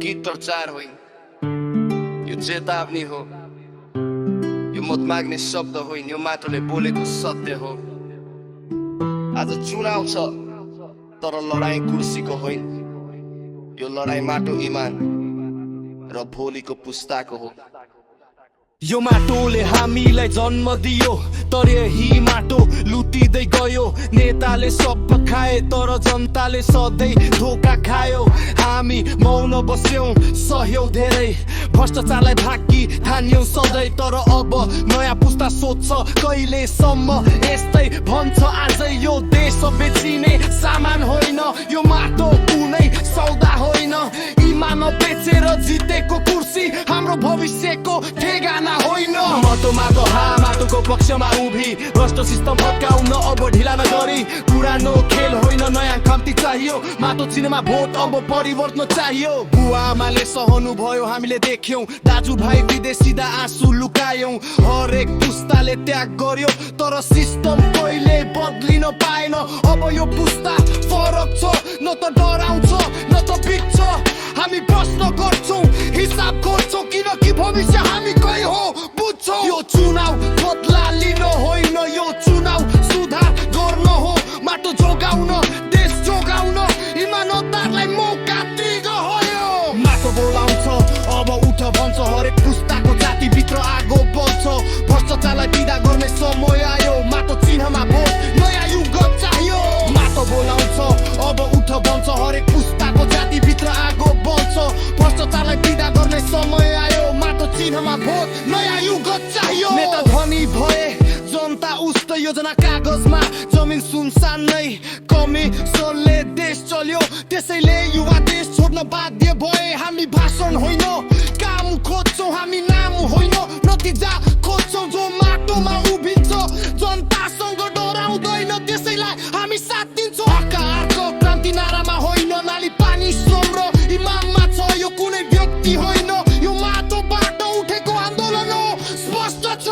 गीत प्रचार होइन, यो चेतावनी हो। यो मत माग्ने शब्द होइन, यो माटोले बोलेको सत्य हो। आज चुनाव छ, तर लडाई कुर्सीको होइन। यो लडाई माटो, इमान र भोलिको पुस्ताको हो। यो माटोले हामीलाई जन्म दियो, तर यही माटो लुटिँदै गयो। नेताले सब खाए, तर जनताले सधैँ धोका खायो। हामी मौन बस्यौं, सह्यौं धेरै, भ्रष्टाचारलाई भाकी ठान्यौं सधैँ। तर अब नयाँ पुस्ता सोध्छ कहिलेसम्म यस्तै भन्छ। आजै यो देश बेचिने सामान होइन, यो माटो कुनै सौदा होइन। इमान बेचेर जितेको कुर्सी हाम्रो भविष्यको ठेगाना होइन। माटो माटोको पक्षमा उभि, भ्रष्ट सिस्टम भत्काउन अब ढिला नगरी। पुरानो खेल होइन, नयाँ खाम्ती चाहियो। माटो चिनमा भोट, अब परिवर्तन चाहियो। बुवा आमाले सहनु भयो, हामीले देख्यौं। दाजुभाइ विदेशीदा आँसु लुकायौं। हरेक पुस्ताले त्याग गर्यो, तर सिस्टम कहिले बदलिन पाएन। अब यो पुस्ता फरक छ, न त डराउँछ न त बित्छ। हामी प्रश्न गर्छौं, हिसाब गर्छौं, किनकि भविष्य हामीकै हो, बुझ्छौं। यो चुनाव बदला लिन होइन, यो चुनाव सुधार गर्न हो। माटो जोगाउन, देश जोगाउन, इमानदारलाई मौका दिगयो। माटो बोलाउँछ, अब उठ भन्छ। हरेक पुस्ताको जातिभित्र आगो बल्छ। भ्रष्टाचारलाई विदा गर्ने समय आयो। माटो चिन्हमा भोट, नयाँ युग चाहियो। माटो बोलाउँछ, अब उठ भन्छ। हरेक पुस्ताको जातिभित्र आगो बल्छ। भ्रष्टाचारलाई विदा गर्ने समय आयो। माटो चिन्हमा भोट, नयाँ युग चाहियो। नेता धनी भए, जनता उस्त योजना कागजमा। जमिन सुनसान नै, कमिसनले देश चल्यो। त्यसैले युवा देश छोड्न बाध्य भए। हामी भाषण होइन, काम खोज्छौँ। हामी नाम होइन, नतिजा खोज्छौँ। जो माटोमा उभिन्छ, जनतासँग डराउँदैन। त्यसैलाई हामी साथ दिन्छौँ। हकको क्रान्ति नारामा होइन, नाली पानी श्रम र इमाममा छ। यो कुनै व्यक्ति होइन, यो माटोबाट उठेको आन्दोलन हो, स्पष्ट छ।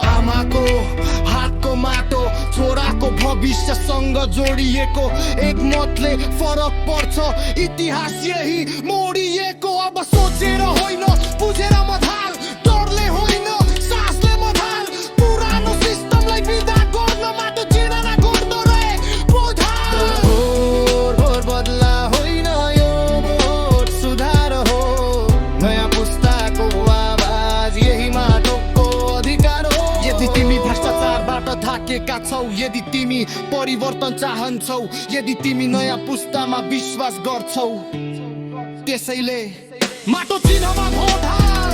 आमाको हातको माटो, छोराको भविष्यसँग जोडिएको। एक मतले फरक पर्छ, इतिहास यही मोडिएको। अब सोचेर होइन, बुझेर मधार, डरले होइन, सासले मधार। पुरानो सिस्टमलाई विदा गर्न माटो चिना गर्दो रहे बोधार। भोर बदला होइन, यो भोट सुधार हो। नयाँ पुस्ताको आवाज, यही माटोको अधिकार हो। यदि तिमी भ्रष्टाचारबाट थाकेका छौ, यदि तिमी परिवर्तन चाहन्छौ, यदि तिमी नयाँ पुस्तामा विश्वास गर्छौ, त्यसैले माटो चिन्हमा भोट हाल।